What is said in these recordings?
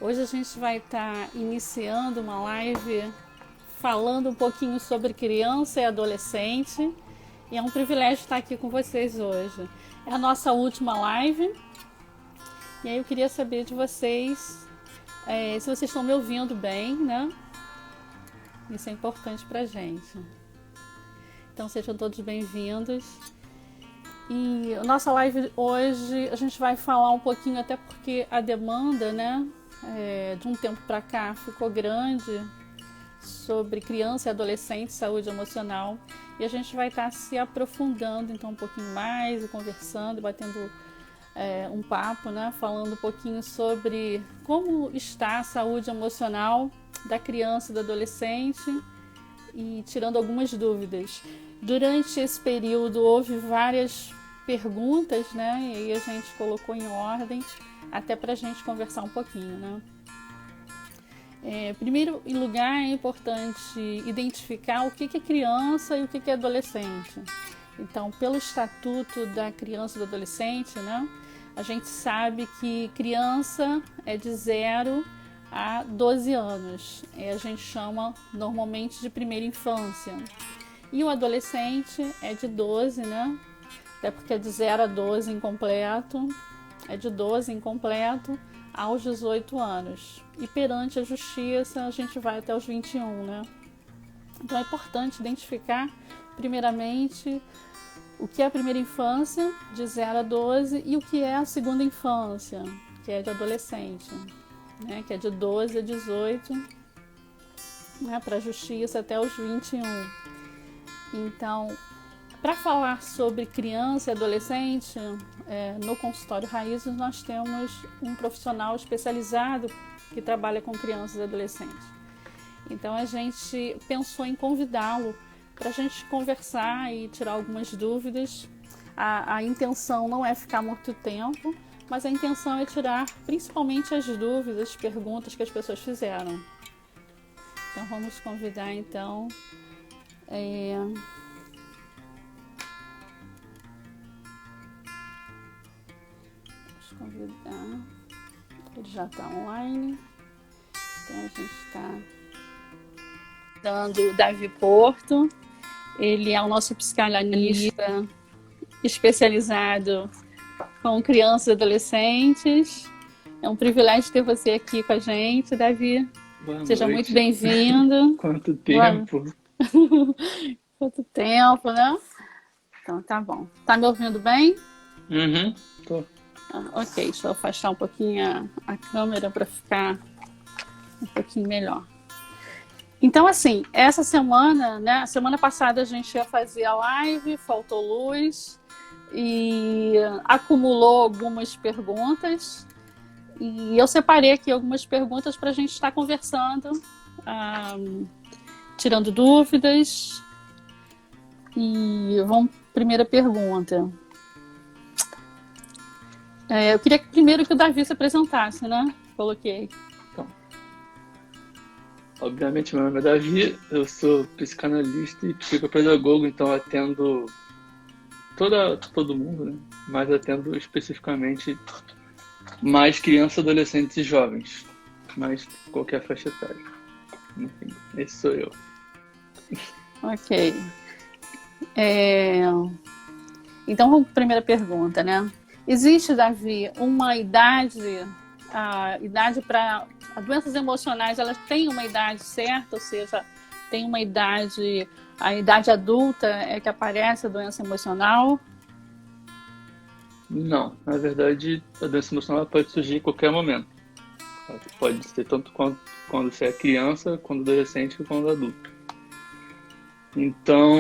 Hoje a gente vai estar iniciando uma live falando um pouquinho sobre criança e adolescente. E é um privilégio estar aqui com vocês hoje. É a nossa última live. E aí eu queria saber de vocês, se vocês estão me ouvindo bem, né? Isso é importante pra gente. Então sejam todos bem-vindos. E a nossa live hoje a gente vai falar um pouquinho, até porque a demanda, né, de um tempo para cá ficou grande sobre criança e adolescente, saúde emocional. E a gente vai estar se aprofundando então um pouquinho mais, e conversando, batendo um papo, né, falando um pouquinho sobre como está a saúde emocional da criança e do adolescente e tirando algumas dúvidas. Durante esse período houve várias perguntas, né? E aí a gente colocou em ordem até para a gente conversar um pouquinho, né? Primeiro lugar, é importante identificar o que é criança e o que é adolescente. Então, pelo Estatuto da Criança e do Adolescente, né? A gente sabe que criança é de 0 a 12 anos. A gente chama normalmente de primeira infância. E o adolescente é de 12, né? Até porque é de 0 a 12 incompleto, é de 12 incompleto aos 18 anos. E perante a justiça a gente vai até os 21, né? Então é importante identificar, primeiramente, o que é a primeira infância, de 0 a 12, e o que é a segunda infância, que é de adolescente, né? Que é de 12 a 18, né? Para a justiça até os 21. Então, para falar sobre criança e adolescente, no consultório Raízes nós temos um profissional especializado que trabalha com crianças e adolescentes. Então a gente pensou em convidá-lo para a gente conversar e tirar algumas dúvidas. A intenção não é ficar muito tempo, mas a intenção é tirar principalmente as dúvidas, as perguntas que as pessoas fizeram. Então vamos convidar então... convidar. Ele já está online. Então a gente está dando o Davi Porto. Ele é o nosso psicanalista especializado com crianças e adolescentes. É um privilégio ter você aqui com a gente, Davi. Boa Seja noite. muito bem-vindo. Quanto tempo? Quanto tempo, né? Então tá bom. Tá me ouvindo bem? Tô. Ok, deixa eu afastar um pouquinho a câmera para ficar um pouquinho melhor. Então, assim, essa semana, né? Semana passada a gente ia fazer a live, faltou luz e acumulou algumas perguntas. E eu separei aqui algumas perguntas para a gente estar conversando, tirando dúvidas. E vamos, primeira pergunta. Eu queria primeiro que o Davi se apresentasse, né? Coloquei. Então, obviamente, meu nome é Davi, eu sou psicanalista e psicopedagogo, então atendo todo mundo, né? Mas atendo especificamente mais crianças, adolescentes e jovens, mas qualquer faixa etária. Enfim, esse sou eu. Ok. Então, vamos para a primeira pergunta, né? Existe, Davi, uma idade, a idade para as doenças emocionais, elas têm uma idade certa, ou seja, tem uma idade, a idade adulta é que aparece a doença emocional? Não, na verdade, a doença emocional pode surgir em qualquer momento. Ela pode ser tanto quando você é criança, quando adolescente ou quando adulto. Então,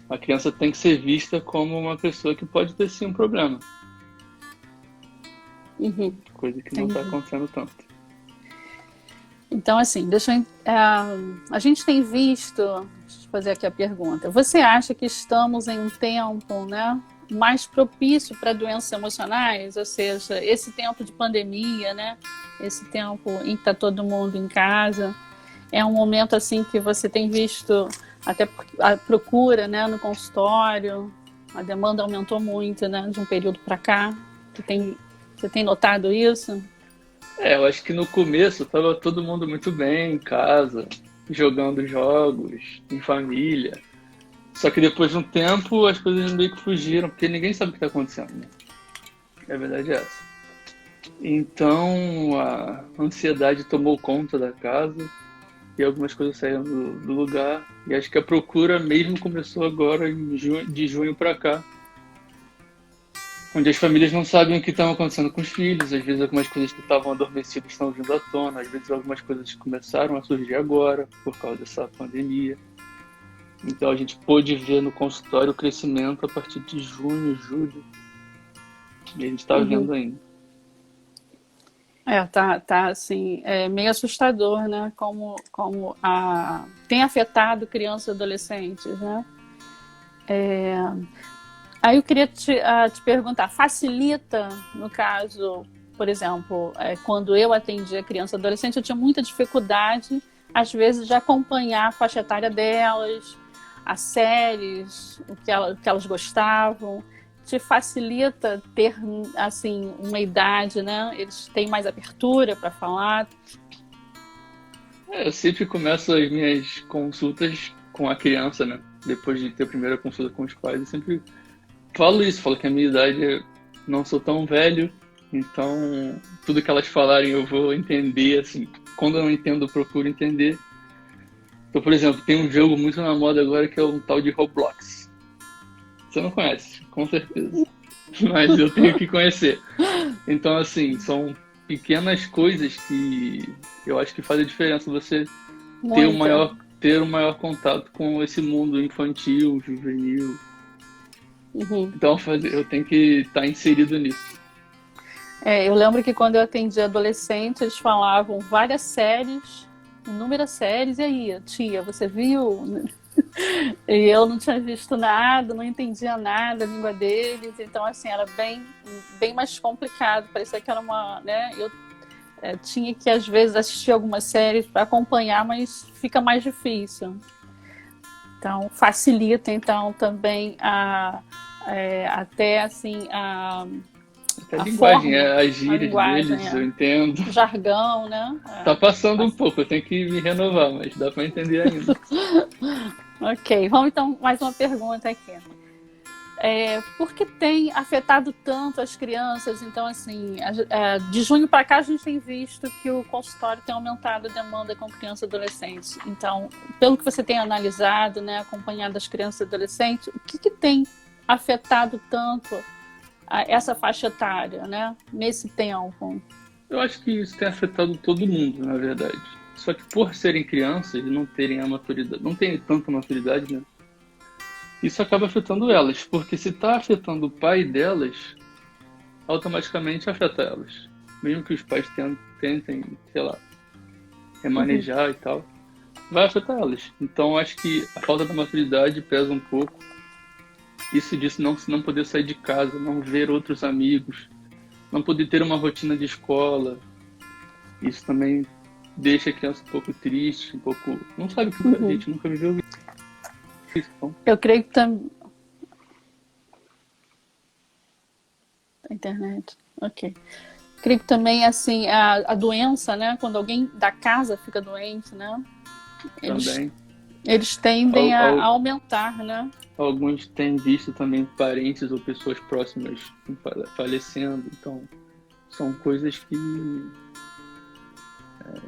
a criança tem que ser vista como uma pessoa que pode ter sim um problema. Coisa que não está acontecendo tanto. Então, assim, a gente tem visto, deixa eu fazer aqui a pergunta, você acha que estamos em um tempo, né, mais propício para doenças emocionais? Ou seja, esse tempo de pandemia, né, esse tempo em que está todo mundo em casa, é um momento assim que você tem visto até a procura, né, no consultório, a demanda aumentou muito, né, de um período para cá. Você tem notado isso? Eu acho que no começo tava todo mundo muito bem em casa, jogando jogos, em família. Só que depois de um tempo as coisas meio que fugiram, porque ninguém sabe o que está acontecendo, né? A verdade é essa. Então a ansiedade tomou conta da casa e algumas coisas saíram do lugar. E acho que a procura mesmo começou agora de junho para cá, onde as famílias não sabem o que estão acontecendo com os filhos. Às vezes algumas coisas que estavam adormecidas estão vindo à tona, às vezes algumas coisas começaram a surgir agora por causa dessa pandemia. Então a gente pôde ver no consultório o crescimento a partir de junho, julho, e a gente está Uhum. vendo ainda. Tá assim, é meio assustador, né? Como tem afetado crianças e adolescentes, né? Aí eu queria te perguntar, facilita, no caso, por exemplo, quando eu atendia criança e adolescente, eu tinha muita dificuldade, às vezes, de acompanhar a faixa etária delas, as séries, o que elas gostavam. Te facilita ter, assim, uma idade, né? Eles têm mais abertura para falar. Eu sempre começo as minhas consultas com a criança, né? Depois de ter a primeira consulta com os pais, eu sempre falo isso, falo que a minha idade não sou tão velho, então tudo que elas falarem eu vou entender, assim. Quando eu não entendo, eu procuro entender. Então, por exemplo, tem um jogo muito na moda agora que é um tal de Roblox. Você não conhece, com certeza. Mas eu tenho que conhecer. Então, assim, são pequenas coisas que eu acho que fazem diferença você Muita. ter um maior contato com esse mundo infantil, juvenil. Uhum. Então, eu tenho que estar inserido nisso. Eu lembro que quando eu atendi adolescente, eles falavam várias séries, inúmeras séries, e aí, tia, você viu? E eu não tinha visto nada, não entendia nada da língua deles, então assim, era bem mais complicado, parecia que era uma, né, eu tinha que às vezes assistir algumas séries para acompanhar, mas fica mais difícil. Então facilita então também até assim Até a a linguagem, forma, as a gírias linguagem, deles, eu entendo. o jargão, né? Tá passando um pouco, eu tenho que me renovar, mas dá para entender ainda. Ok, vamos então mais uma pergunta aqui. Por que tem afetado tanto as crianças? Então, assim, de junho para cá a gente tem visto que o consultório tem aumentado a demanda com criança e adolescente. Então, pelo que você tem analisado, né, acompanhado as crianças e adolescentes, o que tem afetado tanto essa faixa etária, né, nesse tempo? Eu acho que isso tem afetado todo mundo, na verdade. Só que por serem crianças e não terem a maturidade, não terem tanta maturidade, né? Isso acaba afetando elas, porque se está afetando o pai delas, automaticamente afeta elas. Mesmo que os pais tentem, sei lá, Uhum, remanejar e tal, vai afetar elas. Então acho que a falta da maturidade pesa um pouco. Isso disso não poder sair de casa, não ver outros amigos, não poder ter uma rotina de escola. Isso também deixa a criança um pouco triste, um pouco. Não sabe o que a uhum. gente nunca viveu isso. Então, Eu creio que também. Internet, ok. Creio que também, assim, a doença, né? Quando alguém da casa fica doente, né? Eles, também. eles tendem a aumentar, né? Alguns têm visto também parentes ou pessoas próximas falecendo, então são coisas que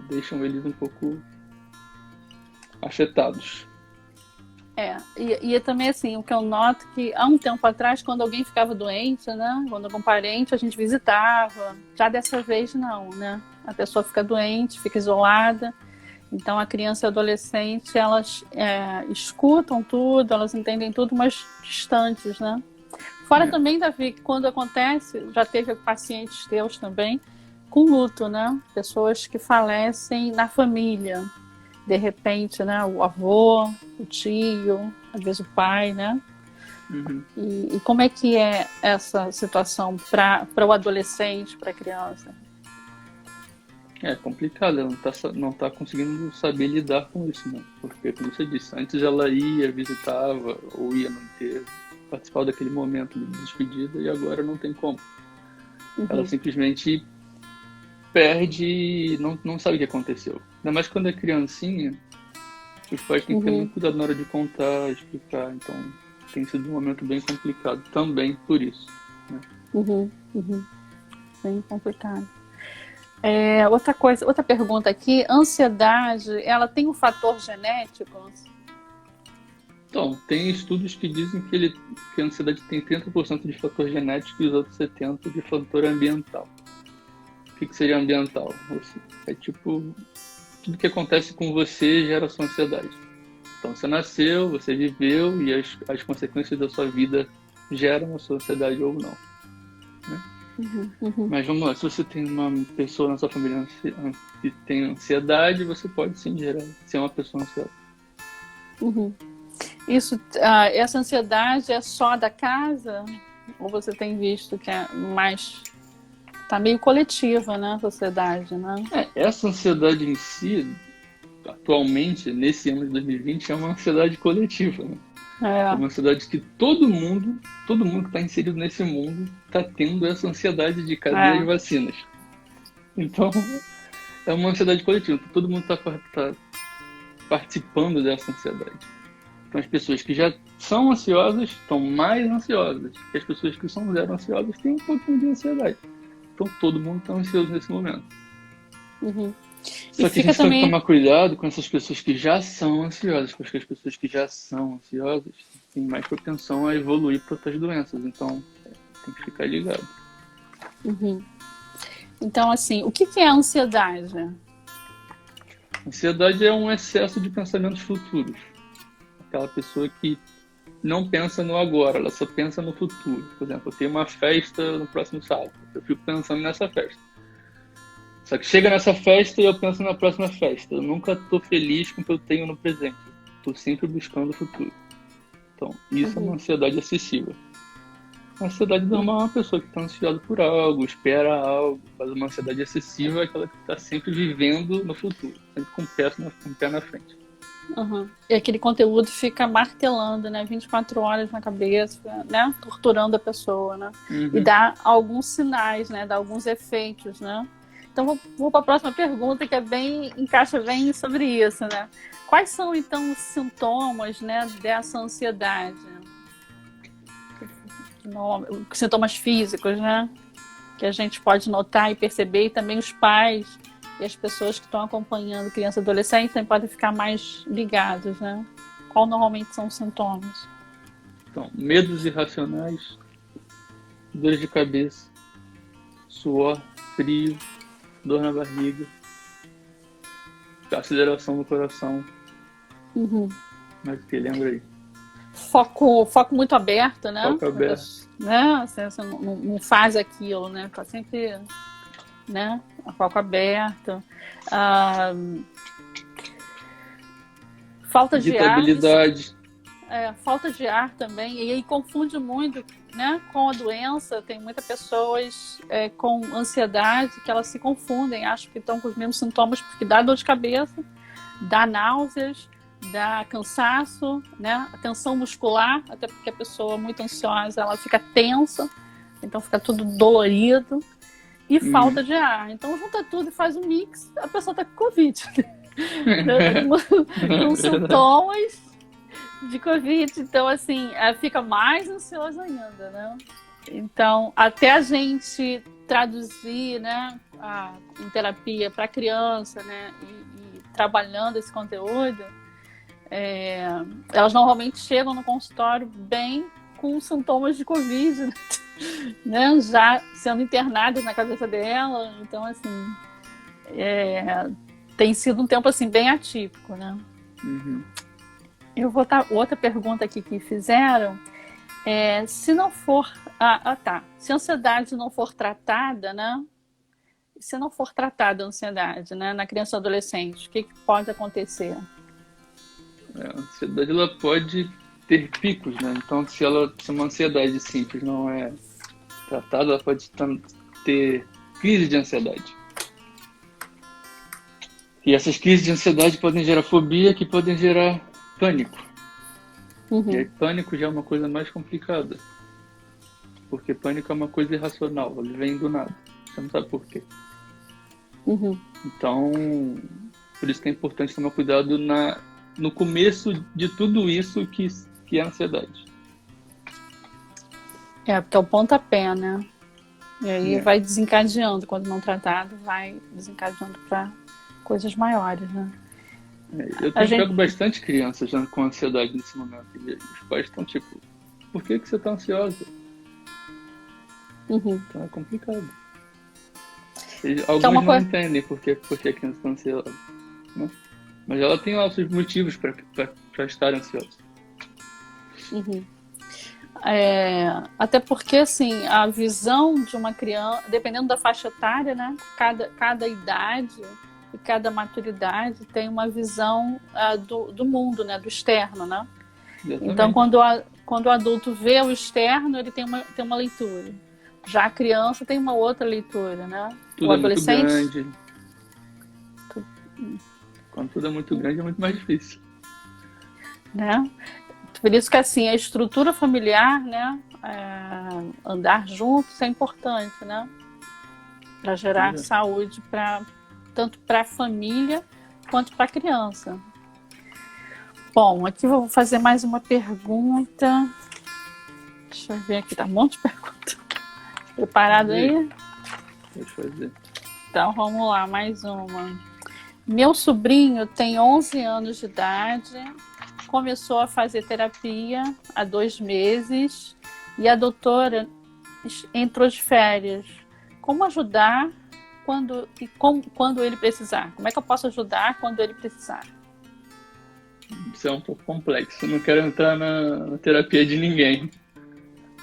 deixam eles um pouco afetados. E também, assim, o que eu noto que há um tempo atrás, quando alguém ficava doente, né? Quando algum parente, a gente visitava. Já dessa vez, não, né? A pessoa fica doente, fica isolada. Então, a criança e o adolescente, elas escutam tudo, elas entendem tudo, mas distantes, né? Fora É. também, Davi, que quando acontece, já teve pacientes teus também, com luto, né? Pessoas que falecem na família. De repente, né? O avô, o tio, às vezes o pai, né? Uhum. E como é que é essa situação para o adolescente, para a criança? É complicado, ela não tá conseguindo saber lidar com isso, né? Porque, como você disse, antes ela ia, visitava, ou ia no enterro, participava daquele momento de despedida, e agora não tem como. Ela Uhum. simplesmente perde e não sabe o que aconteceu. Ainda mais quando é criancinha, os pais têm que ter muito cuidado na hora de contar, explicar. Então, tem sido um momento bem complicado também por isso, né? Bem complicado. Outra pergunta aqui, ansiedade, ela tem um fator genético? Então, tem estudos que dizem que a ansiedade tem 30% de fator genético e os outros 70% de fator ambiental. O que seria ambiental? É tipo, tudo que acontece com você gera sua ansiedade. Então, você nasceu, você viveu e as consequências da sua vida geram a sua ansiedade ou não, né? Mas vamos lá, se você tem uma pessoa na sua família que tem ansiedade, você pode sim ser uma pessoa ansiosa. Essa ansiedade é só da casa? Ou você tem visto que é mais... Tá meio coletiva, né, a sociedade, né? Essa ansiedade em si, atualmente, nesse ano de 2020, é uma ansiedade coletiva, né? É uma ansiedade que todo mundo que está inserido nesse mundo está tendo essa ansiedade de cadê as vacinas. Então, é uma ansiedade coletiva. Todo mundo está participando dessa ansiedade. Então, as pessoas que já são ansiosas estão mais ansiosas. E as pessoas que são zero ansiosas têm um pouquinho de ansiedade. Então, todo mundo está ansioso nesse momento. Só que a gente tem que tomar cuidado com essas pessoas que já são ansiosas, porque as pessoas que já são ansiosas têm mais propensão a evoluir para outras doenças. Então, tem que ficar ligado. Então, assim, o que é a ansiedade? Ansiedade é um excesso de pensamentos futuros. Aquela pessoa que não pensa no agora, ela só pensa no futuro. Por exemplo, eu tenho uma festa no próximo sábado, eu fico pensando nessa festa. Só que chega nessa festa e eu penso na próxima festa. Eu nunca estou feliz com o que eu tenho no presente. Estou sempre buscando o futuro. Então, isso é uma ansiedade excessiva. A ansiedade normal é uma pessoa que está ansiosa por algo, espera algo, mas uma ansiedade excessiva é aquela que está sempre vivendo no futuro, sempre com o pé na frente. E aquele conteúdo fica martelando, né? 24 horas na cabeça, né? Torturando a pessoa, né? E dá alguns sinais, né? Dá alguns efeitos, né? Então vou para a próxima pergunta, que encaixa bem sobre isso, né? Quais são, então, os sintomas, né, dessa ansiedade? Sintomas físicos, né? Que a gente pode notar e perceber, e também os pais e as pessoas que estão acompanhando criança e adolescente também podem ficar mais ligados, né? Qual normalmente são os sintomas? Então, medos irracionais, dores de cabeça, suor, frio, dor na barriga, aceleração no coração. Mas o que lembra aí? Foco muito aberto, né? Foco aberto. Né? Você não faz aquilo, né? Tá sempre, né? Foco aberto. Falta de ar. Falta de ar também. E aí confunde muito, né, com a doença. Tem muitas pessoas com ansiedade que elas se confundem, acham que estão com os mesmos sintomas, porque dá dor de cabeça, dá náuseas, dá cansaço, né, a tensão muscular, até porque a pessoa muito ansiosa, ela fica tensa, então fica tudo dolorido, e falta de ar. Então junta tudo e faz um mix, a pessoa está com Covid. Com sintomas de Covid. Então, assim, fica mais ansiosa ainda, né? Então, até a gente traduzir, né, em terapia para criança, né, e trabalhando esse conteúdo, elas normalmente chegam no consultório bem com sintomas de Covid, né, já sendo internadas na cabeça dela. Então, assim, tem sido um tempo, assim, bem atípico, né? Eu vou botar outra pergunta aqui que fizeram. Se não for... Se a ansiedade não for tratada, né? Se não for tratada a ansiedade, né, na criança e adolescente, o que pode acontecer? A ansiedade, ela pode ter picos, né? Então, se uma ansiedade simples não é tratada, ela pode ter crise de ansiedade. E essas crises de ansiedade podem gerar fobia, que podem gerar pânico. E aí, pânico já é uma coisa mais complicada. Porque pânico é uma coisa irracional, ele vem do nada. Você não sabe por quê. Uhum. Então, por isso que é importante tomar cuidado no começo de tudo isso que é a ansiedade. Porque é o pontapé, né? E aí É. vai desencadeando, quando não tratado, vai desencadeando para coisas maiores, né? Eu A tenho gente... pego bastante crianças já com ansiedade nesse momento. E os pais estão tipo, por que você está ansiosa? Uhum. Então é complicado. Que é Alguns uma não coisa... entendem porque a criança está ansiosa, né? Mas ela tem lá os seus motivos para estar ansiosa. Uhum. Até porque, assim, a visão de uma criança, dependendo da faixa etária, né? Cada idade e cada maturidade tem uma visão do mundo, né? Do externo, né? Então, Exatamente. quando o adulto vê o externo, ele tem uma leitura. Já a criança tem uma outra leitura, né? O Tudo é muito adolescente... grande. Quando tudo é muito grande, é muito mais difícil. Né? Por isso que, assim, a estrutura familiar, né? Andar juntos é importante, né? Para gerar Pois é. saúde tanto para a família quanto para a criança. Bom, aqui eu vou fazer mais uma pergunta. Deixa eu ver aqui, tá um monte de perguntas. Preparado aí? Pode fazer. Então vamos lá, mais uma. Meu sobrinho tem 11 anos de idade, começou a fazer terapia há 2 meses e a doutora entrou de férias. Como ajudar quando ele precisar? Como é que eu posso ajudar quando ele precisar? Isso é um pouco complexo. Eu não quero entrar na terapia de ninguém.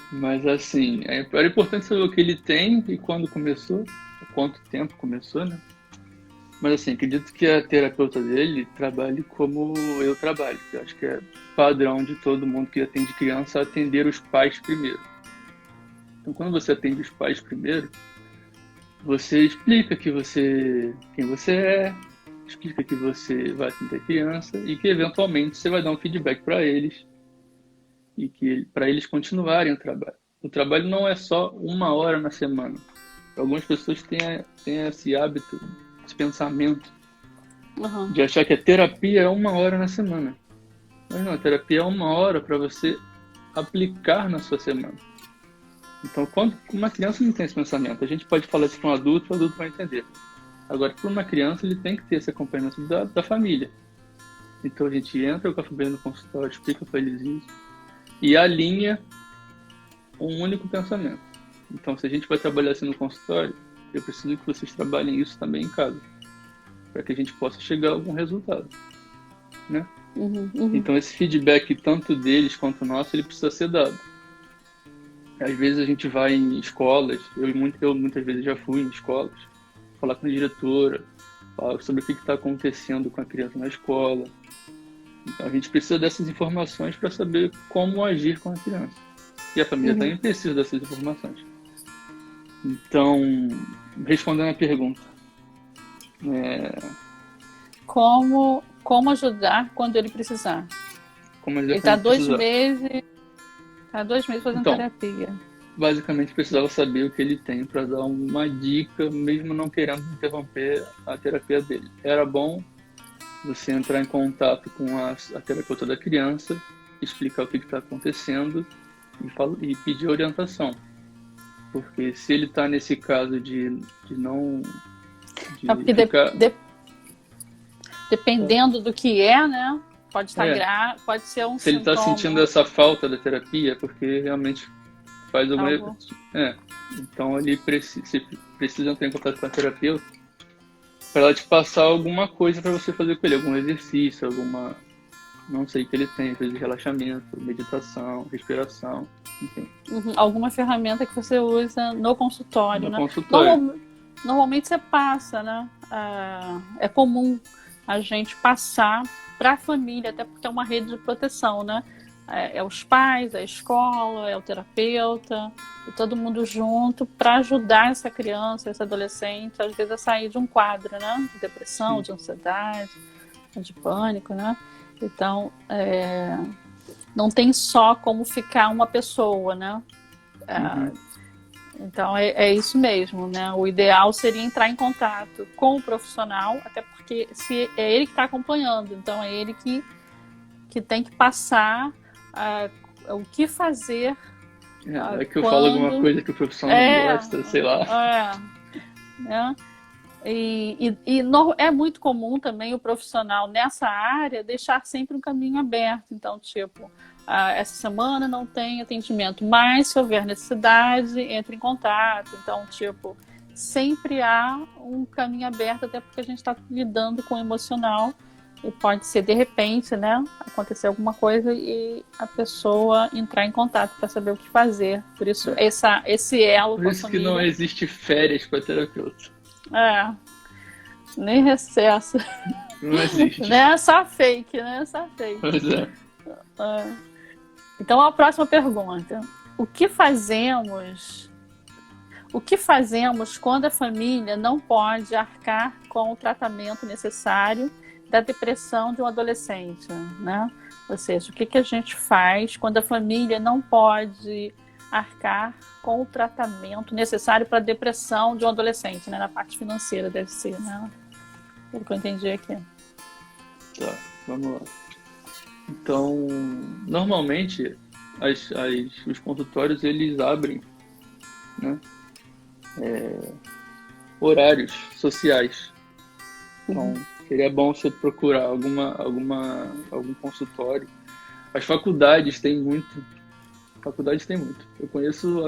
Mas, assim, era importante saber o que ele tem e quando começou, quanto tempo começou, né? Mas, assim, acredito que a terapeuta dele trabalhe como eu trabalho, que eu acho que é padrão de todo mundo que atende criança atender os pais primeiro. Então, quando você atende os pais primeiro, você explica quem você é, explica que você vai atender a criança e que, eventualmente, você vai dar um feedback para eles e que para eles continuarem o trabalho. O trabalho não é só 1 hora na semana. Algumas pessoas têm esse hábito, esse pensamento Uhum. de achar que a terapia é 1 hora na semana. Mas não, a terapia é 1 hora para você aplicar na sua semana. Então, quando uma criança não tem esse pensamento, a gente pode falar isso para um adulto, o adulto vai entender. Agora, para uma criança, ele tem que ter esse acompanhamento da família. Então, a gente entra com a família no consultório, explica para eles isso e alinha um único pensamento. Então, se a gente vai trabalhar assim no consultório, eu preciso que vocês trabalhem isso também em casa, para que a gente possa chegar a algum resultado, né? Uhum, uhum. Então, esse feedback, tanto deles quanto nosso, ele precisa ser dado. Às vezes a gente vai em escolas, eu muitas vezes já fui em escolas, falar com a diretora, falar sobre o que está acontecendo com a criança na escola. Então, a gente precisa dessas informações para saber como agir com a criança. E a família também precisa dessas informações. Então, respondendo a pergunta, Como ajudar quando ele precisar? como Ele ele está vai 2 precisar? meses, fazendo Então, terapia. basicamente precisava saber o que ele tem para dar uma dica, mesmo não querendo interromper a terapia dele. Era bom você entrar em contato com a terapeuta da criança, explicar o que está acontecendo e pedir orientação. Porque se ele está nesse caso de não... Porque dependendo do que né? Pode estar grave, pode ser um se ele está sintoma. sentindo essa falta da terapia, é porque realmente faz alguma... Algo. Então ele precisa entrar em contato com a terapeuta para ela te passar alguma coisa para você fazer com ele, algum exercício, não sei o que ele tem, às vezes relaxamento, meditação, respiração, enfim. Alguma ferramenta que você usa no consultório, né? Normalmente você passa, né? É comum a gente passar para a família, até porque é uma rede de proteção, né? É os pais, a escola, é o terapeuta, e todo mundo junto para ajudar essa criança, esse adolescente, às vezes a sair de um quadro, né? De depressão, de ansiedade, de pânico, né? Então, não tem só como ficar uma pessoa, né? Então é isso mesmo, né? O ideal seria entrar em contato com o profissional, até porque se é ele que está acompanhando, então é ele que tem que passar o que fazer. É que eu falo alguma coisa que o profissional não gosta, sei lá. Né? É muito comum também o profissional nessa área deixar sempre um caminho aberto. Então, tipo, essa semana não tem atendimento, mas se houver necessidade, entre em contato. Então, tipo, sempre há um caminho aberto, até porque a gente está lidando com o emocional e pode ser, de repente, né, acontecer alguma coisa e a pessoa entrar em contato para saber o que fazer. Por isso, esse elo Por com a isso família... que não existe férias para terapeuta. Nem recesso. Não existe. Nessa fake, né? Essa fake. Pois é. Então, a próxima pergunta. O que fazemos quando a família não pode arcar com o tratamento necessário da depressão de um adolescente, né? Ou seja, o que a gente faz quando a família não pode arcar com o tratamento necessário para a depressão de um adolescente, né? Na parte financeira deve ser, né? Pelo que eu entendi aqui. Tá, vamos lá. Então, normalmente, os consultórios, eles abrem, né, horários sociais. Então, seria bom você procurar algum consultório. As faculdades têm muito. Eu conheço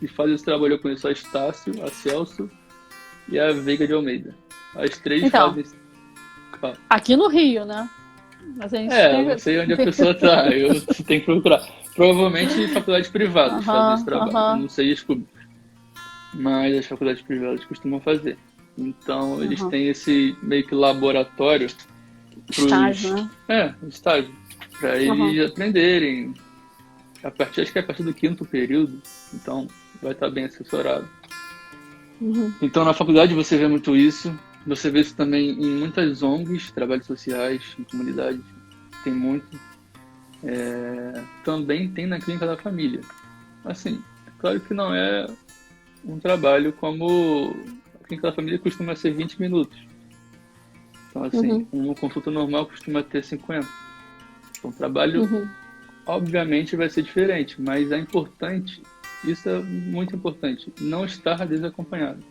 que fazem esse trabalho, eu conheço a Estácio, a Celso e a Veiga de Almeida. As três fazem. Aqui no Rio, né? Mas a gente não sei onde a pessoa está, você tem que procurar. Provavelmente faculdades privadas fazem esse trabalho, eu não sei as públicas. Mas as faculdades privadas costumam fazer. Então, eles têm esse meio que laboratório. Estágio, né? Estágio. Para eles aprenderem. Acho que é a partir do 5º período. Então, vai estar bem assessorado. Então, na faculdade você vê muito isso. Você vê isso também em muitas ONGs, trabalhos sociais, em comunidades. Tem muito. Também tem na clínica da família. Assim, claro que não é um trabalho como a clínica da família costuma ser 20 minutos. Então, assim, uma consulta normal costuma ter 50. Então, o trabalho, obviamente, vai ser diferente, mas é importante, isso é muito importante, não estar desacompanhado.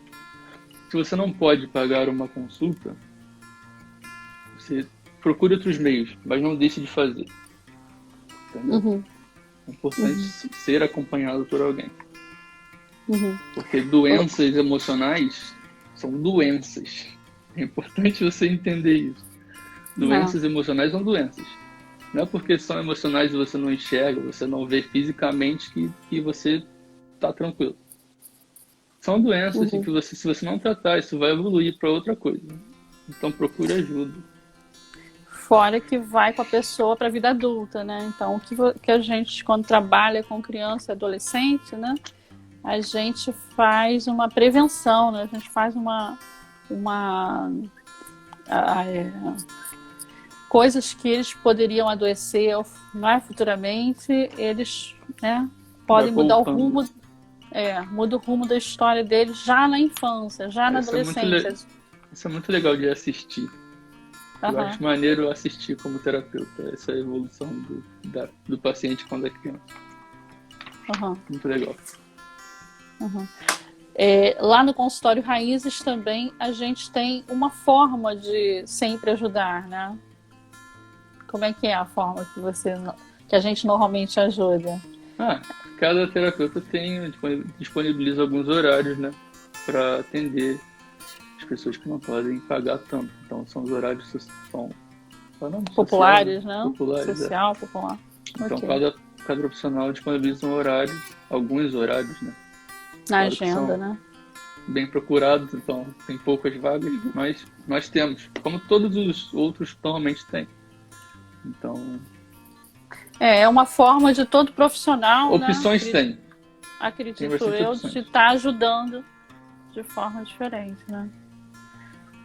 Se você não pode pagar uma consulta, você procure outros meios, mas não deixe de fazer. Entendeu? É importante ser acompanhado por alguém. Porque doenças emocionais são doenças. É importante você entender isso. Doenças emocionais são doenças. Não é porque são emocionais e você não enxerga, você não vê fisicamente que você está tranquilo. São doenças em que se você não tratar, isso vai evoluir para outra coisa. Então procure ajuda. Fora que vai com a pessoa para a vida adulta, né? Então, o que a gente, quando trabalha com criança e adolescente, né? A gente faz uma prevenção, né? A gente faz coisas que eles poderiam adoecer, né, futuramente, eles, né, podem mudar o rumo, muda o rumo da história deles já na infância, já na adolescência. Isso é muito legal de assistir. Eu acho maneiro assistir como terapeuta essa evolução do paciente quando é criança. Muito legal. Lá no consultório Raízes também a gente tem uma forma de sempre ajudar, né? Como é que é a forma que a gente normalmente ajuda? Cada terapeuta disponibiliza alguns horários, né, para atender as pessoas que não podem pagar tanto. Então são os horários populares, social, né? Populares, social, popular. Então cada profissional disponibiliza um horário, alguns horários, né? Na agenda, né? Bem procurados, então tem poucas vagas, mas nós temos, como todos os outros normalmente têm. Então é uma forma de todo profissional, opções, né? tem. Acredito eu, de estar ajudando de forma diferente, né?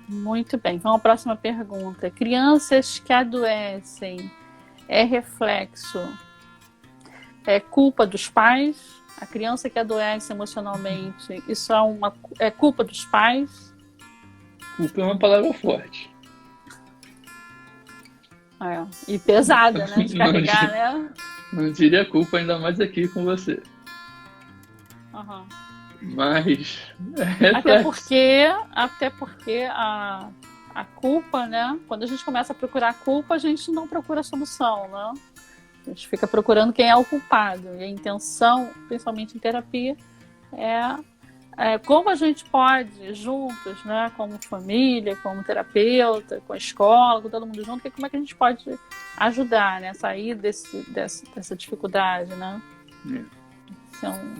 Muito bem. Vamos à próxima pergunta. Crianças que adoecem é reflexo, é culpa dos pais? A criança que adoece emocionalmente, isso é culpa dos pais? Culpa é uma palavra forte. E pesada, né? De carregar, né? Não diria culpa, ainda mais aqui com você. Uhum. Mas até porque a culpa, né? Quando a gente começa a procurar a culpa, a gente não procura a solução, né? A gente fica procurando quem é o culpado. E a intenção, principalmente em terapia, é como a gente pode, juntos, né? Como família, como terapeuta, com a escola, com todo mundo junto, como é que a gente pode ajudar, né? Sair dessa dificuldade, né?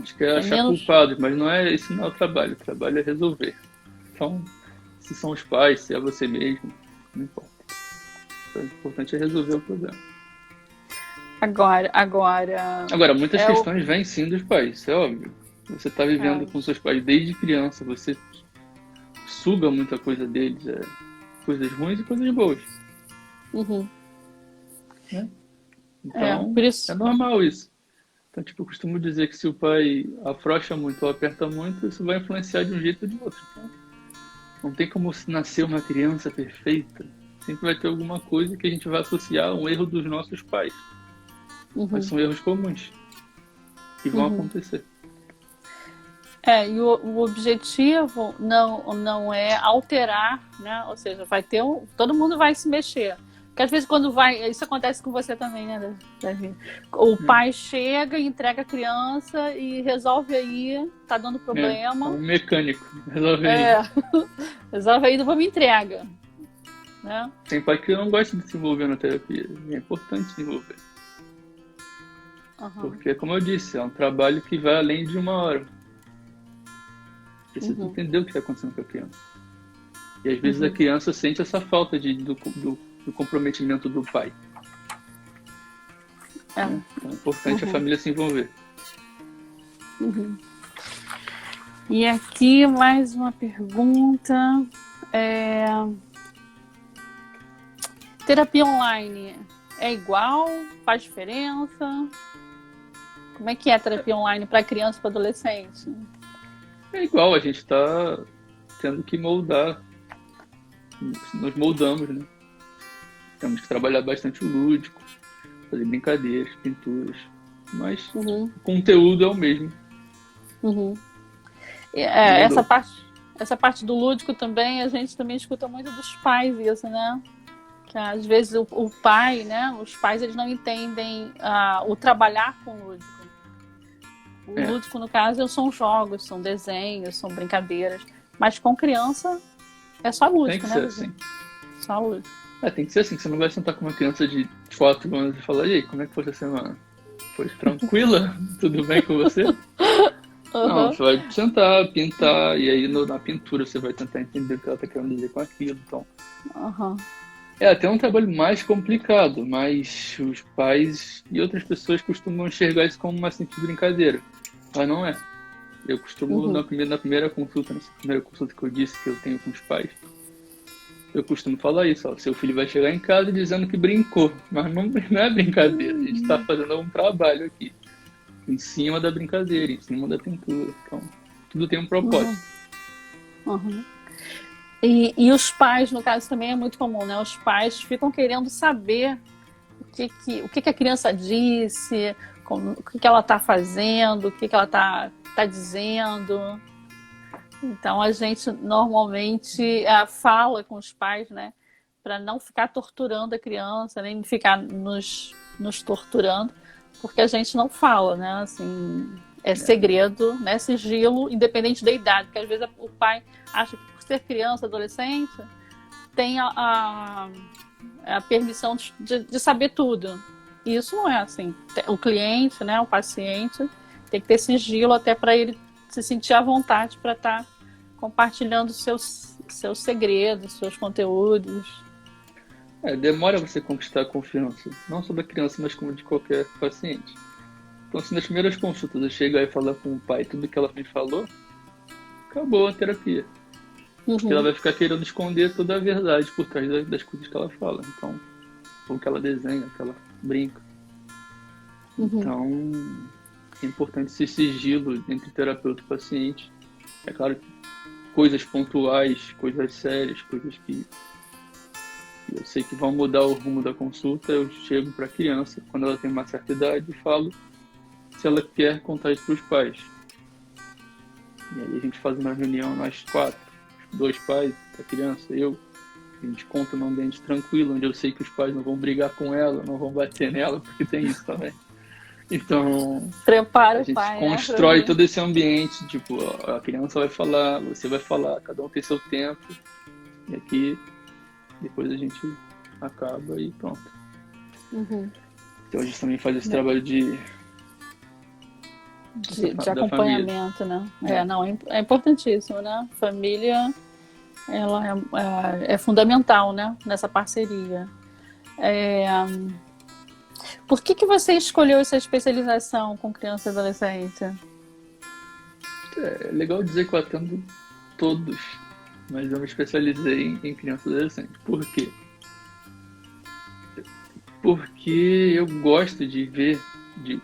Acho que é achar culpado, mas esse não é o trabalho. O trabalho é resolver. Então, se são os pais, se é você mesmo, não importa. O importante é resolver o problema. Agora muitas questões vêm sim dos pais, isso é óbvio. Você está vivendo com seus pais desde criança, você suga muita coisa deles, coisas ruins e coisas boas. Uhum. Né? Então, é normal isso. Então, eu costumo dizer que se o pai afrouxa muito ou aperta muito, isso vai influenciar de um jeito ou de outro. Então, não tem como nascer uma criança perfeita. Sempre vai ter alguma coisa que a gente vai associar a um erro dos nossos pais. Uhum. Mas são erros comuns que vão acontecer. E o objetivo não é alterar, né? Ou seja, todo mundo vai se mexer. Porque às vezes isso acontece com você também, né, Davi? O pai chega e entrega a criança e resolve aí, tá dando problema. É um mecânico, resolve aí. Resolve aí, depois me entrega. Né? Tem pai que não gosta de se envolver na terapia. É importante se envolver. Porque, como eu disse, é um trabalho que vai além de uma hora. Precisa entender o que está acontecendo com a criança. E às vezes a criança sente essa falta do comprometimento do pai. Então é importante a família se envolver. E aqui mais uma pergunta. Terapia online é igual? Faz diferença? Como é que é a terapia online para criança e para adolescente? É igual, a gente está tendo que moldar. Nós moldamos, né? Temos que trabalhar bastante o lúdico, fazer brincadeiras, pinturas, mas o conteúdo é o mesmo. Essa parte do lúdico também, a gente também escuta muito dos pais isso, né? Que às vezes o pai, né? Os pais, eles não entendem o trabalhar com o lúdico. O lúdico, no caso, são jogos, são desenhos, são brincadeiras. Mas com criança é só lúdico, né? Tem que ser assim. Só lúdico. Tem que ser assim, que você não vai sentar com uma criança de 4 anos e falar: e aí, como é que foi essa semana? Foi tranquila? Tudo bem com você? Não, você vai sentar, pintar, e aí na pintura você vai tentar entender o que ela está querendo dizer com aquilo. Então. É até um trabalho mais complicado, mas os pais e outras pessoas costumam enxergar isso como uma simples brincadeira. Mas não é. Eu costumo, na primeira consulta, nessa primeira consulta que eu disse que eu tenho com os pais, eu costumo falar isso, seu filho vai chegar em casa dizendo que brincou, mas não é brincadeira, a gente está fazendo um trabalho aqui, em cima da brincadeira, em cima da pintura, então tudo tem um propósito. E os pais, no caso, também é muito comum, né? Os pais ficam querendo saber o que a criança disse, o que ela está fazendo, o que ela está dizendo. Então, a gente normalmente fala com os pais, né? Para não ficar torturando a criança, nem ficar nos torturando, porque a gente não fala, né? Assim, é segredo, né? Sigilo, independente da idade, porque às vezes o pai acha que por ser criança, adolescente, tem a permissão de saber tudo. E isso não é assim. O cliente, né, o paciente, tem que ter sigilo até para ele se sentir à vontade para estar compartilhando seus segredos, seus conteúdos. Demora você conquistar a confiança, não só da criança, mas como de qualquer paciente. Então, se nas primeiras consultas eu chegar e falar com o pai tudo que ela me falou, acabou a terapia. Porque ela vai ficar querendo esconder toda a verdade por trás das coisas que ela fala. Então, ou que ela desenha, que ela brinca. Então, é importante esse sigilo entre terapeuta e paciente. É claro que coisas pontuais, coisas sérias, coisas que eu sei que vão mudar o rumo da consulta, eu chego para a criança, quando ela tem uma certa idade, e falo se ela quer contar isso para os pais. E aí a gente faz uma reunião, nós 4, 2 pais, a criança, eu, a gente conta num ambiente tranquilo, onde eu sei que os pais não vão brigar com ela, não vão bater nela, porque tem isso também. Então, Prepara a o gente pai, constrói né, todo esse ambiente, tipo, a criança vai falar, você vai falar, cada um tem seu tempo, e aqui depois a gente acaba e pronto. Uhum. Então a gente também faz esse trabalho de da acompanhamento, família. né? Não, é importantíssimo, né? Família, ela é fundamental, né? Nessa parceria. Por que você escolheu essa especialização com criança e adolescente? É legal dizer que eu atendo todos, mas eu me especializei em criança e adolescente. Por quê? Porque eu gosto de ver,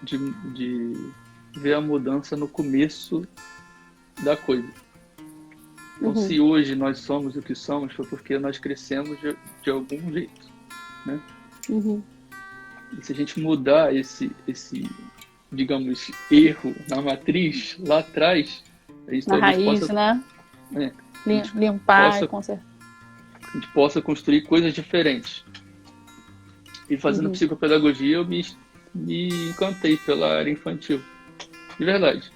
de ver a mudança no começo da coisa. Então, se hoje nós somos o que somos, foi porque nós crescemos de algum jeito, né? E se a gente mudar esse, digamos, erro na matriz, lá atrás, na raiz, possa, né? Limpar e consertar. A gente possa construir coisas diferentes. E fazendo psicopedagogia, eu me encantei pela área infantil. De verdade.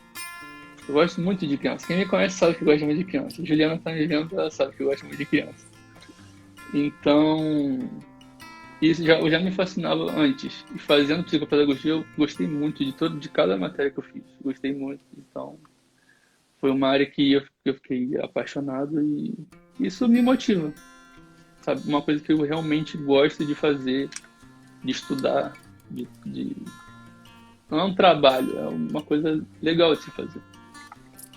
Eu gosto muito de criança. Quem me conhece sabe que eu gosto muito de criança. A Juliana tá me vendo, ela sabe que eu gosto muito de criança. Então, isso já me fascinava antes. E fazendo psicopedagogia, eu gostei muito de cada matéria que eu fiz. Gostei muito. Então, foi uma área que eu fiquei apaixonado e isso me motiva. Sabe? Uma coisa que eu realmente gosto de fazer, de estudar, não é um trabalho, é uma coisa legal de se fazer.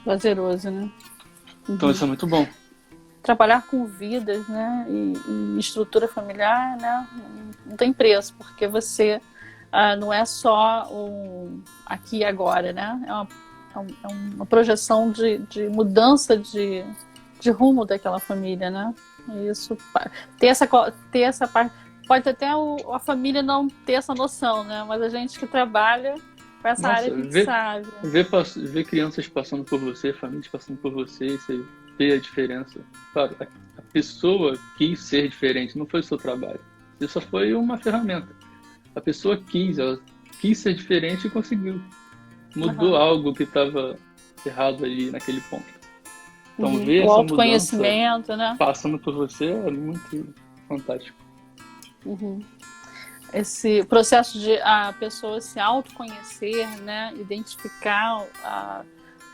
Prazeroso, né? Então isso é muito bom. Trabalhar com vidas, né? E estrutura familiar, né? Não tem preço, porque você não é só aqui e agora, né? É uma projeção de mudança de rumo daquela família, né? Isso, ter essa parte, pode até a família não ter essa noção, né? Mas a gente que trabalha com essa área, a gente sabe. Ver crianças passando por você, famílias passando por você, você vê a diferença. Claro, a pessoa quis ser diferente, não foi o seu trabalho. Isso só foi uma ferramenta. A pessoa ela quis ser diferente e conseguiu. Mudou algo que estava errado ali naquele ponto. Então, ver essa autoconhecimento, né? Passando por você é muito fantástico. Esse processo de a pessoa se autoconhecer, né? Identificar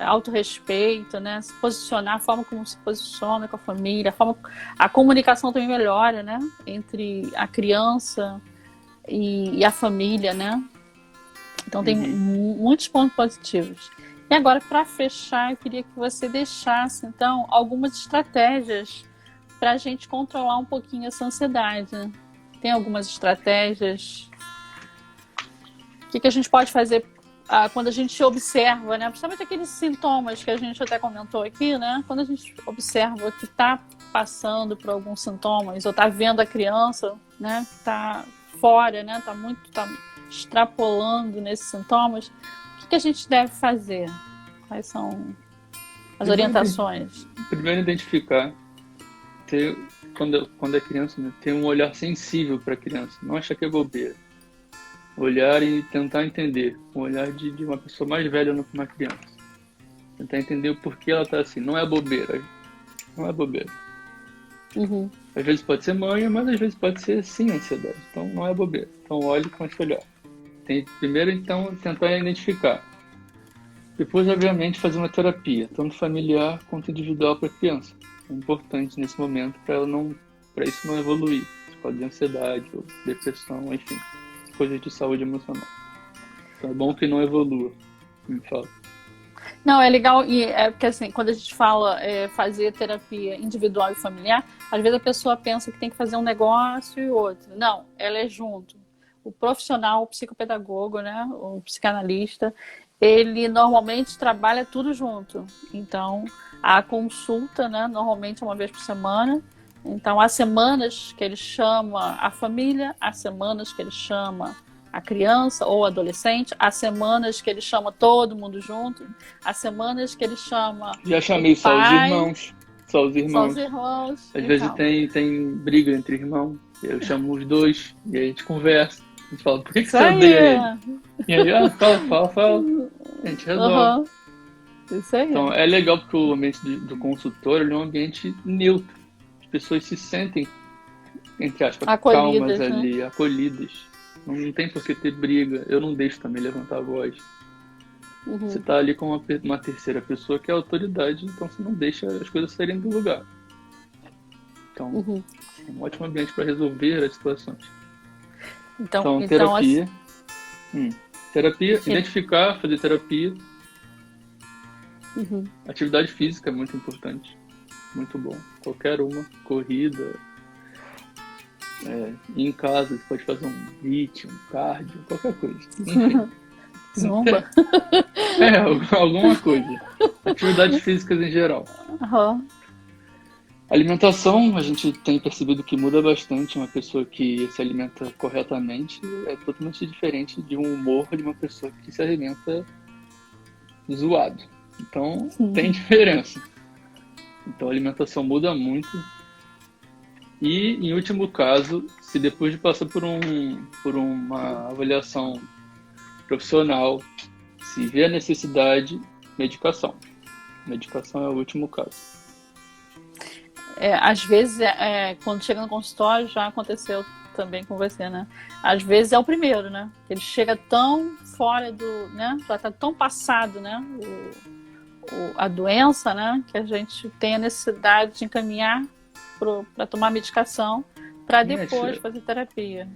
autorrespeito, né? Se posicionar, a forma como se posiciona com a família, a comunicação também melhora, né? Entre a criança e a família, né? Então tem muitos pontos positivos. E agora, para fechar, eu queria que você deixasse, então, algumas estratégias para a gente controlar um pouquinho essa ansiedade. Né? Tem algumas estratégias. O que a gente pode fazer quando a gente observa, né? Principalmente aqueles sintomas que a gente até comentou aqui, né? Quando a gente observa que está passando por alguns sintomas, ou está vendo a criança, né? Está fora, né? Está extrapolando nesses sintomas. O que a gente deve fazer? Quais são as orientações? Primeiro, identificar, quando é criança, né, ter um olhar sensível para a criança, não achar que é bobeira. Olhar e tentar entender, um olhar de uma pessoa mais velha para uma criança. Tentar entender o porquê ela está assim. Não é bobeira. Não é bobeira. Às vezes pode ser manha, mas às vezes pode ser sim ansiedade. Então não é bobeira. Então olhe com esse olhar. Primeiro, então, tentar identificar. Depois, obviamente, fazer uma terapia, tanto familiar quanto individual para a criança. É importante nesse momento para isso não evoluir. Pode ser ansiedade ou depressão, enfim, coisas de saúde emocional. Então é bom que não evolua, me fala. Não, é legal, e porque assim, quando a gente fala fazer terapia individual e familiar, às vezes a pessoa pensa que tem que fazer um negócio e outro. Não, ela é junto. O profissional, o psicopedagogo, né, o psicanalista, ele normalmente trabalha tudo junto. Então, a consulta, né, normalmente é uma vez por semana. Então, há semanas que ele chama a família, há semanas que ele chama a criança ou adolescente, há semanas que ele chama todo mundo junto, há semanas que ele chama Já o chamei só os pai, irmãos. Só os só os irmãos. irmãos Às e vezes tal. tem briga entre irmãos. Eu chamo os dois e aí a gente conversa. A gente fala, por que Isso você aí! odeia ele? E aí, fala. A gente resolve. Uhum. Isso aí. Então é legal porque o ambiente do consultório é um ambiente neutro. As pessoas se sentem, entre aspas, calmas Acolhidas, né? ali, acolhidas. Não tem por que ter briga. Eu não deixo também levantar a voz. Você Uhum. está ali com uma terceira pessoa que é a autoridade, então você não deixa as coisas saírem do lugar. Então, Uhum. é um ótimo ambiente para resolver as situações. Então Terapia. Terapia, Sim. identificar, fazer terapia. Uhum. Atividade física é muito importante. Muito bom. Qualquer uma. Corrida. Ir em casa, você pode fazer um HIIT, um cardio, qualquer coisa. Enfim. Zumba. Alguma coisa. Atividades físicas em geral. Uhum. Alimentação, a gente tem percebido que muda bastante. Uma pessoa que se alimenta corretamente é totalmente diferente de um humor de uma pessoa que se alimenta zoado. Então, tem diferença. Então, a alimentação muda muito. E, em último caso, se depois de passar por uma avaliação profissional, se vê a necessidade, medicação. Medicação é o último caso. Às vezes, quando chega no consultório, já aconteceu também com você, né? Às vezes é o primeiro, né? Ele chega tão fora do, né? Já está tão passado, né? A doença, né? Que a gente tem a necessidade de encaminhar para tomar medicação para depois fazer terapia.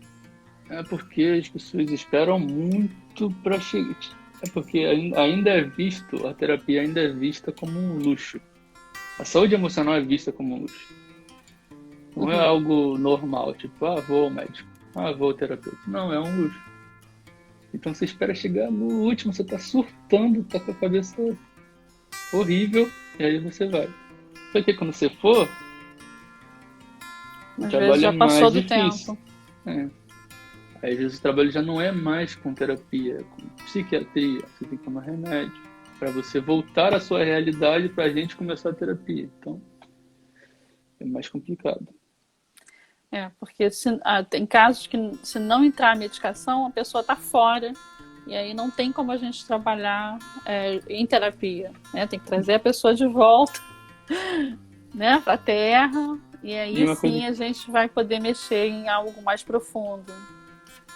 É porque as pessoas esperam muito para chegar. É porque ainda é visto, a terapia ainda é vista como um luxo. A saúde emocional é vista como um luxo. Não é algo normal, tipo, vou ao médico, vou ao terapeuta. Não, é um luxo. Então você espera chegar no último, você tá surtando, tá com a cabeça horrível, e aí você vai. Só que quando você for, o trabalho já passou do difícil. Tempo. Aí às vezes o trabalho já não é mais com terapia, é com psiquiatria, você tem que tomar remédio para você voltar à sua realidade para a gente começar a terapia. Então, é mais complicado. Porque tem casos que se não entrar a medicação, a pessoa está fora e aí não tem como a gente trabalhar em terapia. Né? Tem que trazer a pessoa de volta, né, para a terra e aí a gente vai poder mexer em algo mais profundo.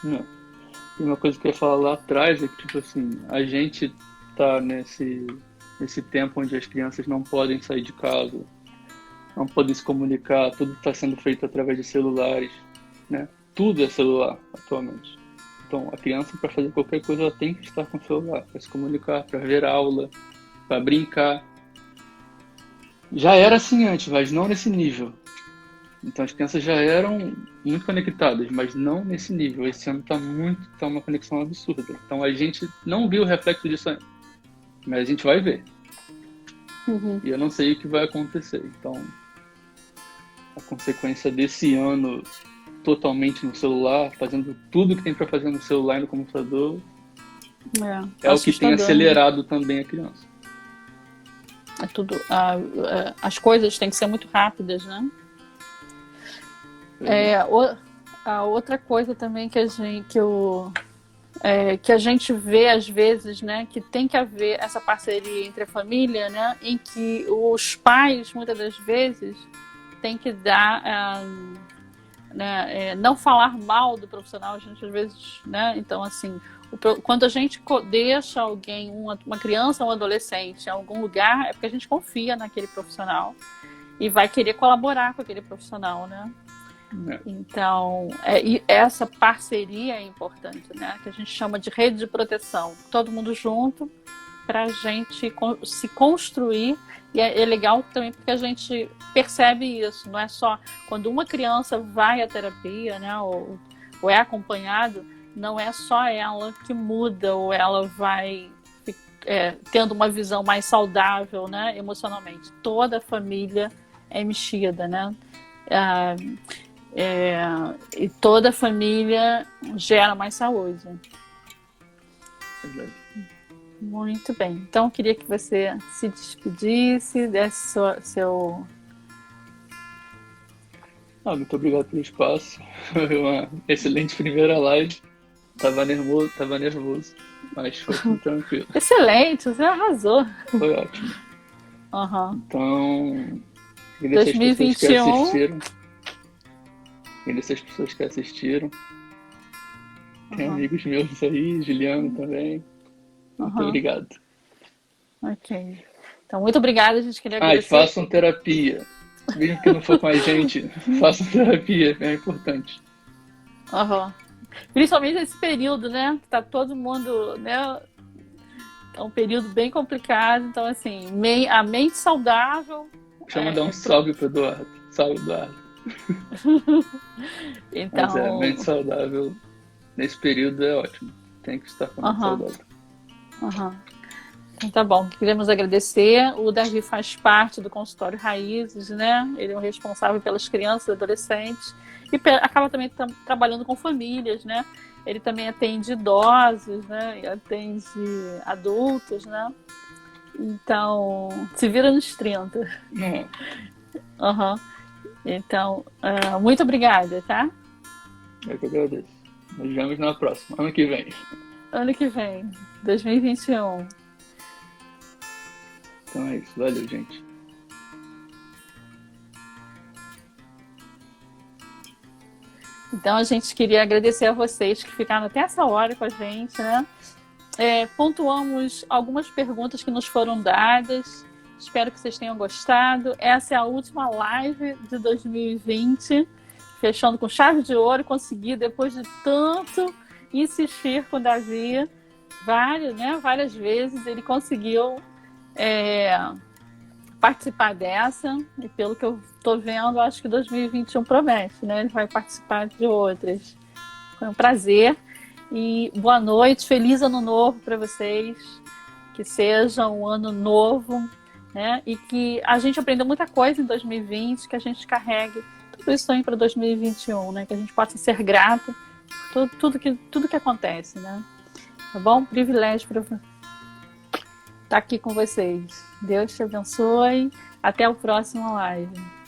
E uma coisa que eu ia falar lá atrás é que, tipo assim, a gente tá nesse tempo onde as crianças não podem sair de casa, não podem se comunicar, tudo está sendo feito através de celulares, né? Tudo é celular atualmente. Então, a criança, para fazer qualquer coisa, ela tem que estar com o celular, para se comunicar, para ver aula, para brincar. Já era assim antes, mas não nesse nível. Então, as crianças já eram muito conectadas, mas não nesse nível. Esse ano tá uma conexão absurda. Então, a gente não viu o reflexo disso ainda, mas a gente vai ver. E eu não sei o que vai acontecer. Então, a consequência desse ano totalmente no celular, fazendo tudo que tem para fazer no celular e no computador, é o que tem acelerado também a criança. As coisas têm que ser muito rápidas, né? A outra coisa também que a gente vê às vezes, né, que tem que haver essa parceria entre a família, né, em que os pais muitas das vezes têm que dar, não falar mal do profissional, a gente às vezes, né, então assim, quando a gente deixa alguém, uma criança ou um adolescente em algum lugar, é porque a gente confia naquele profissional e vai querer colaborar com aquele profissional, né? Então, essa parceria é importante, né? Que a gente chama de rede de proteção. Todo mundo junto para a gente se construir. E é legal também porque a gente percebe isso. Não é só quando uma criança vai à terapia, né? Ou é acompanhado, não é só ela que muda ou ela vai tendo uma visão mais saudável, né, emocionalmente. Toda a família é mexida, né? E toda a família gera mais saúde. Verdade. Muito bem. Então, eu queria que você se despedisse, desse seu... Muito obrigado pelo espaço. Foi uma excelente primeira live. Tava nervoso, mas foi tudo tranquilo. Excelente, você arrasou. Foi ótimo. Uhum. Então, agradecer as pessoas que 2021. assistiram. Agradecer as pessoas que assistiram. Tem amigos meus aí, Juliano também. Muito obrigado. Ok. Então, muito obrigada, a gente queria E agradecer. façam terapia. Mesmo que não for com a gente, façam terapia, é importante. Principalmente nesse período, né? Que tá todo mundo, né? É um período bem complicado, então assim, a mente saudável. Deixa eu mandar um salve pro Eduardo. Salve, Eduardo. Então... Mas mente saudável nesse período é ótimo. Tem que estar com a mente saudável. Então tá bom, queremos agradecer. O Davi faz parte do consultório Raízes, né? Ele é o responsável pelas crianças e adolescentes e acaba também trabalhando com famílias, né? Ele também atende idosos, né? E atende adultos, né? Então, se vira nos 30. Então, muito obrigada, tá? Eu que agradeço. Nos vemos na próxima, ano que vem. Ano que vem, 2021. Então é isso, valeu, gente. Então a gente queria agradecer a vocês que ficaram até essa hora com a gente, né? Pontuamos algumas perguntas que nos foram dadas. Espero que vocês tenham gostado. Essa é a última live de 2020, fechando com chave de ouro. Consegui, depois de tanto insistir com o Davi, várias vezes, ele conseguiu participar dessa, e pelo que eu estou vendo, acho que 2021 promete, né? Ele vai participar de outras. Foi um prazer e boa noite, feliz ano novo para vocês, que seja um ano novo, né? E que a gente aprendeu muita coisa em 2020, que a gente carregue tudo isso aí para 2021, né? Que a gente possa ser grato por tudo que acontece, né? Tá bom? Privilégio para estar aqui com vocês. Deus te abençoe. Até o próximo live.